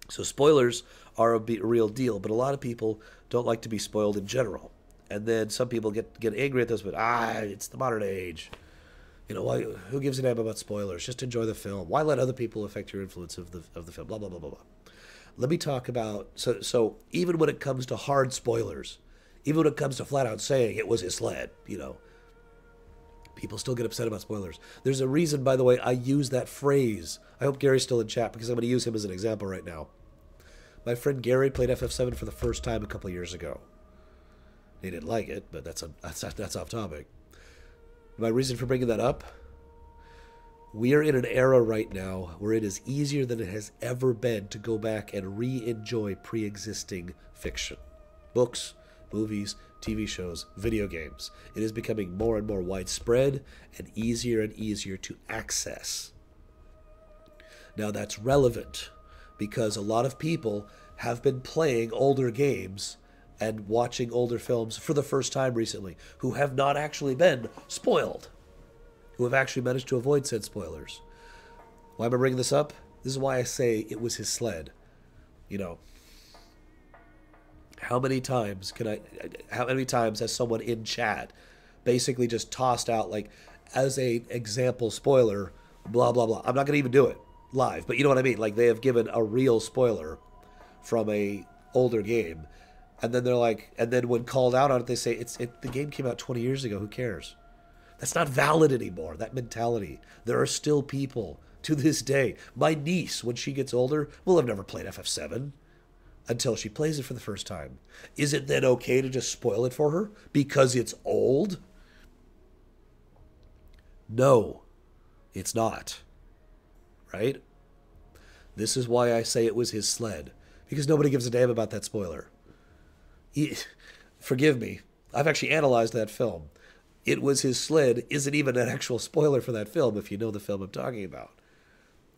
So spoilers are a real deal, but a lot of people don't like to be spoiled in general. And then some people get angry at this, but it's the modern age. You know, who gives a damn about spoilers? Just enjoy the film. Why let other people affect your influence of the film? Blah, blah, blah, blah, blah. Let me talk about, so even when it comes to hard spoilers, even when it comes to flat out saying it was his sled, you know, people still get upset about spoilers. There's a reason, by the way, I use that phrase. I hope Gary's still in chat because I'm going to use him as an example right now. My friend Gary played FF7 for the first time a couple of years ago. He didn't like it, but that's off topic. My reason for bringing that up, we are in an era right now where it is easier than it has ever been to go back and re-enjoy pre-existing fiction. Books, movies, TV shows, video games. It is becoming more and more widespread and easier to access. Now that's relevant because a lot of people have been playing older games and watching older films for the first time recently, who have not actually been spoiled, who have actually managed to avoid said spoilers. Why am I bringing this up? This is why I say it was his sled. You know, how many times has someone in chat basically just tossed out, like, as a example spoiler, blah, blah, blah. I'm not going to even do it live, but you know what I mean? Like, they have given a real spoiler from a older game. And then they're like, and then when called out on it, they say, the game came out 20 years ago, who cares? That's not valid anymore, that mentality. There are still people, to this day. My niece, when she gets older, will have never played FF7 until she plays it for the first time. Is it then okay to just spoil it for her because it's old? No, it's not. Right? This is why I say it was his sled. Because nobody gives a damn about that spoiler. Forgive me. I've actually analyzed that film. It was his sled isn't even an actual spoiler for that film, if you know the film I'm talking about.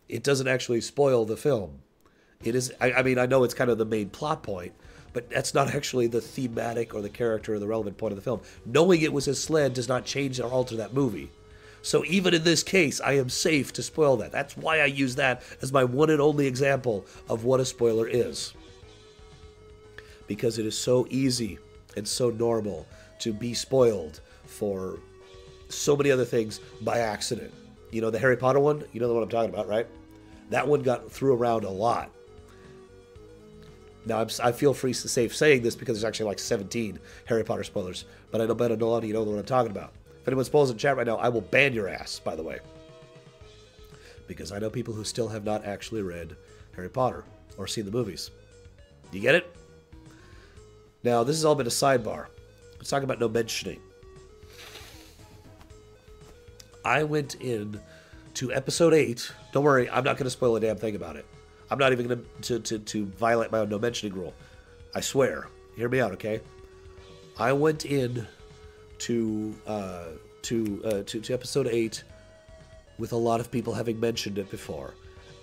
It doesn't actually spoil the film. It is, I mean, I know it's kind of the main plot point, but that's not actually the thematic or the character or the relevant point of the film. Knowing it was his sled does not change or alter that movie. So even in this case, I am safe to spoil that. That's why I use that as my one and only example of what a spoiler is. Because it is so easy and so normal to be spoiled for so many other things by accident. You know, the Harry Potter one, you know the one I'm talking about, right? That one got threw around a lot. Now, I feel safe saying this because there's actually like 17 Harry Potter spoilers, but I know better than a lot of you know what I'm talking about. If anyone spoils in chat right now, I will ban your ass, by the way. Because I know people who still have not actually read Harry Potter or seen the movies. You get it? Now, this has all been a sidebar. Let's talk about no mentioning. I went in to episode 8. Don't worry, I'm not going to spoil a damn thing about it. I'm not even going to violate my own no mentioning rule. I swear. Hear me out, okay? I went in to episode 8 with a lot of people having mentioned it before,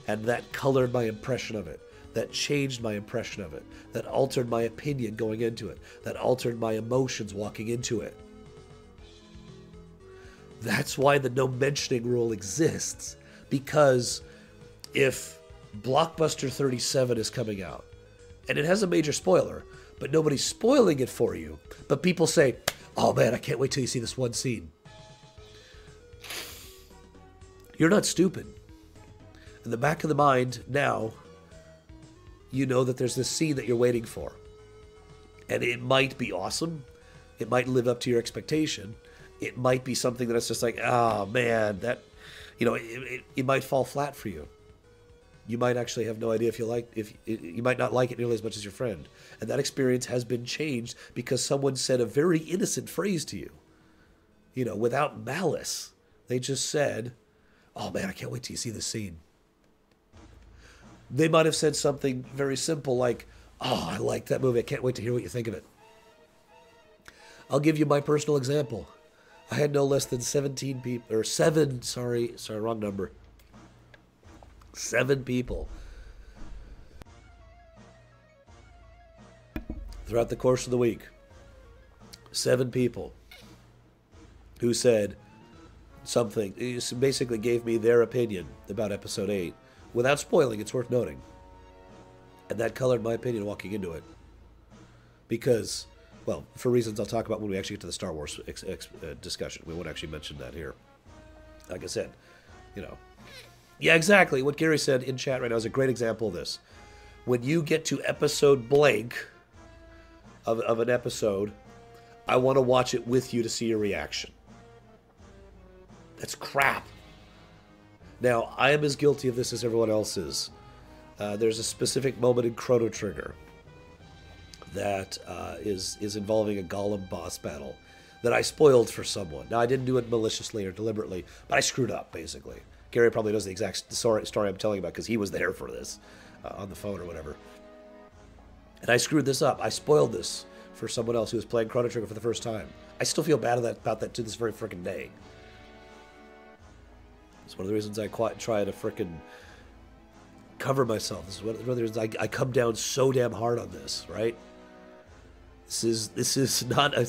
and that colored my impression of it. That changed my impression of it. That altered my opinion going into it. That altered my emotions walking into it. That's why the no mentioning rule exists. Because if Blockbuster 37 is coming out, and it has a major spoiler, but nobody's spoiling it for you, but people say, oh man, I can't wait till you see this one scene. You're not stupid. In the back of the mind now, you know that there's this scene that you're waiting for. And it might be awesome. It might live up to your expectation. It might be something that's just like, oh man, that, you know, it might fall flat for you. You might actually have no idea you might not like it nearly as much as your friend. And that experience has been changed because someone said a very innocent phrase to you. You know, without malice. They just said, oh man, I can't wait till you see this scene. They might have said something very simple like, oh, I like that movie. I can't wait to hear what you think of it. I'll give you my personal example. I had no less than 17 people, or 7, sorry, wrong number. 7 people throughout the course of the week. 7 people who said something, basically gave me their opinion about episode 8. Without spoiling, it's worth noting. And that colored my opinion walking into it. Because, well, for reasons I'll talk about when we actually get to the Star Wars discussion. We won't actually mention that here. Like I said, you know. Yeah, exactly. What Gary said in chat right now is a great example of this. When you get to episode blank of an episode, I want to watch it with you to see your reaction. That's crap. Now, I am as guilty of this as everyone else is. There's a specific moment in Chrono Trigger that is involving a Golem boss battle that I spoiled for someone. Now, I didn't do it maliciously or deliberately, but I screwed up, basically. Gary probably knows the exact story I'm telling about because he was there for this on the phone or whatever. And I screwed this up. I spoiled this for someone else who was playing Chrono Trigger for the first time. I still feel bad about that to this very freaking day. It's one of the reasons I try to frickin' cover myself. This is one of the reasons I come down so damn hard on this, right? This is not a...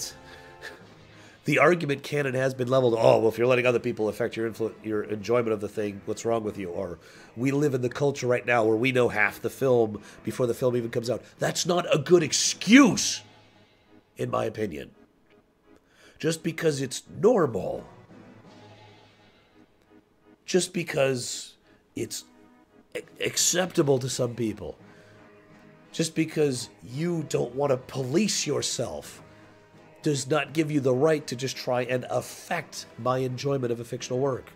The argument can and has been leveled, oh, well, if you're letting other people affect your enjoyment of the thing, what's wrong with you? Or we live in the culture right now where we know half the film before the film even comes out. That's not a good excuse, in my opinion. Just because it's normal. Just because it's acceptable to some people. Just because you don't want to police yourself does not give you the right to just try and affect my enjoyment of a fictional work.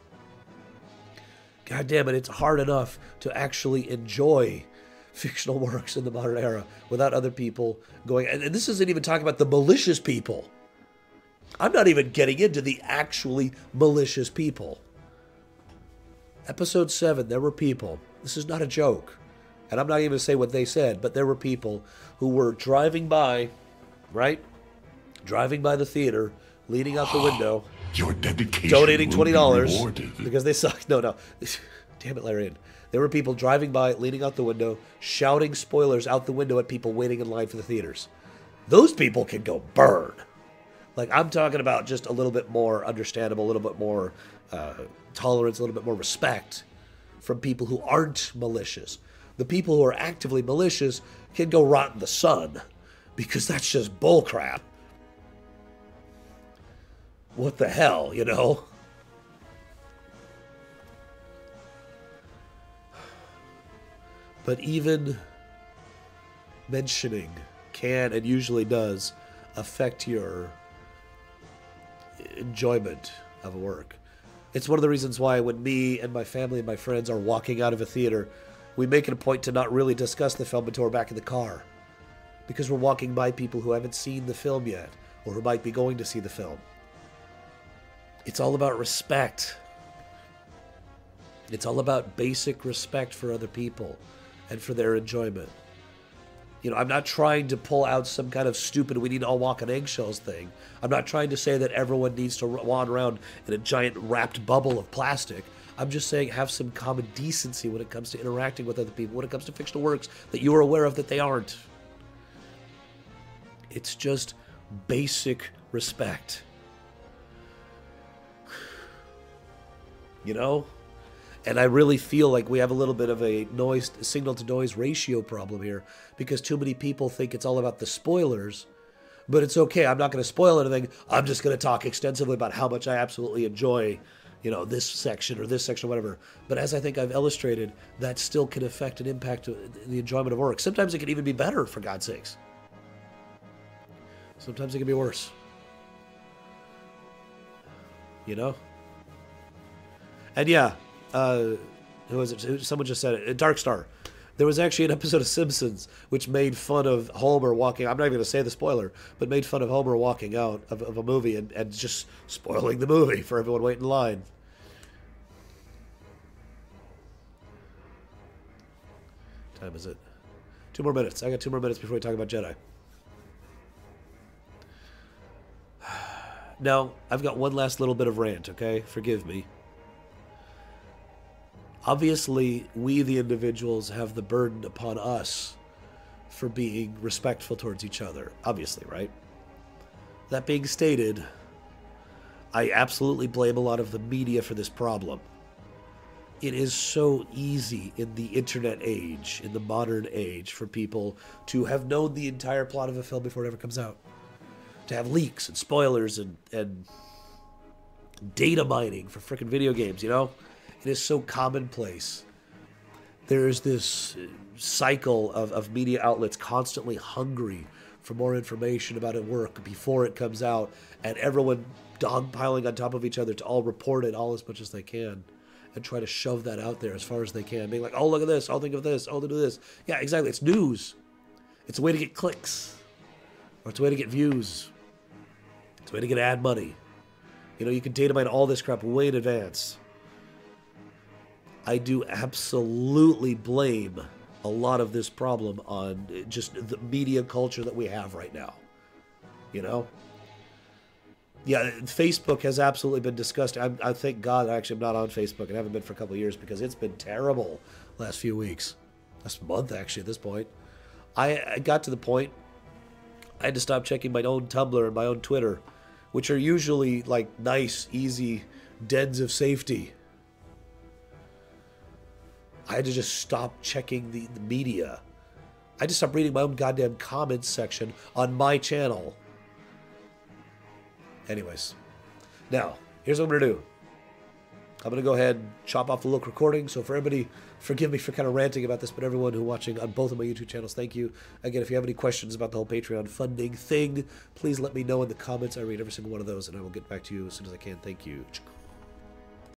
God damn it, it's hard enough to actually enjoy fictional works in the modern era without other people going... And this isn't even talking about the malicious people. I'm not even getting into the actually malicious people. Episode 7, there were people. This is not a joke. And I'm not even going to say what they said, but there were people who were driving by, right? Driving by the theater, leaning out the window. Your dedication donating $20 because they suck. No. Damn it, Larry. There were people driving by, leaning out the window, shouting spoilers out the window at people waiting in line for the theaters. Those people can go burn. Like, I'm talking about just a little bit more understandable, a little bit more tolerance, a little bit more respect from people who aren't malicious. The people who are actively malicious can go rot in the sun because that's just bullcrap. What the hell, you know? But even mentioning can and usually does affect your enjoyment of work. It's one of the reasons why when me and my family and my friends are walking out of a theater, we make it a point to not really discuss the film until we're back in the car. Because we're walking by people who haven't seen the film yet, or who might be going to see the film. It's all about respect. It's all about basic respect for other people and for their enjoyment. You know, I'm not trying to pull out some kind of stupid we need to all walk on eggshells thing. I'm not trying to say that everyone needs to wander around in a giant wrapped bubble of plastic. I'm just saying have some common decency when it comes to interacting with other people, when it comes to fictional works that you are aware of that they aren't. It's just basic respect. You know? And I really feel like we have a little bit of a signal-to-noise ratio problem here because too many people think it's all about the spoilers. But it's okay. I'm not going to spoil anything. I'm just going to talk extensively about how much I absolutely enjoy, you know, this section or whatever. But as I think I've illustrated, that still can affect and impact the enjoyment of work. Sometimes it can even be better, for God's sakes. Sometimes it can be worse. You know? And yeah, who was it? Someone just said it. Dark Star. There was actually an episode of Simpsons which made fun of Homer walking. I'm not even going to say the spoiler, but made fun of Homer walking out of a movie and just spoiling the movie for everyone waiting in line. What time is it? 2 more minutes. I got 2 more minutes before we talk about Jedi. Now, I've got one last little bit of rant, okay? Forgive me. Obviously, we, the individuals, have the burden upon us for being respectful towards each other. Obviously, right? That being stated, I absolutely blame a lot of the media for this problem. It is so easy in the internet age, in the modern age, for people to have known the entire plot of a film before it ever comes out. To have leaks and spoilers and data mining for frickin' video games, you know? It is so commonplace. There is this cycle of media outlets constantly hungry for more information about a work before it comes out, and everyone dogpiling on top of each other to all report it all as much as they can and try to shove that out there as far as they can, being like, oh, look at this, oh, think of this, oh, they do this. Yeah, exactly. It's news. It's a way to get clicks, or it's a way to get views. It's a way to get ad money. You know, you can data mine all this crap way in advance. I do absolutely blame a lot of this problem on just the media culture that we have right now. You know? Yeah, Facebook has absolutely been discussed. I thank God actually I'm not on Facebook and haven't been for a couple of years because it's been terrible last few weeks. Last month, actually, at this point. I got to the point I had to stop checking my own Tumblr and my own Twitter, which are usually like nice, easy dens of safety. I had to just stop checking the media. I just stopped reading my own goddamn comments section on my channel. Anyways. Now, here's what I'm going to do. I'm going to go ahead and chop off the little recording. So for everybody, forgive me for kind of ranting about this, but everyone who watching on both of my YouTube channels, thank you. Again, if you have any questions about the whole Patreon funding thing, please let me know in the comments. I read every single one of those, and I will get back to you as soon as I can. Thank you.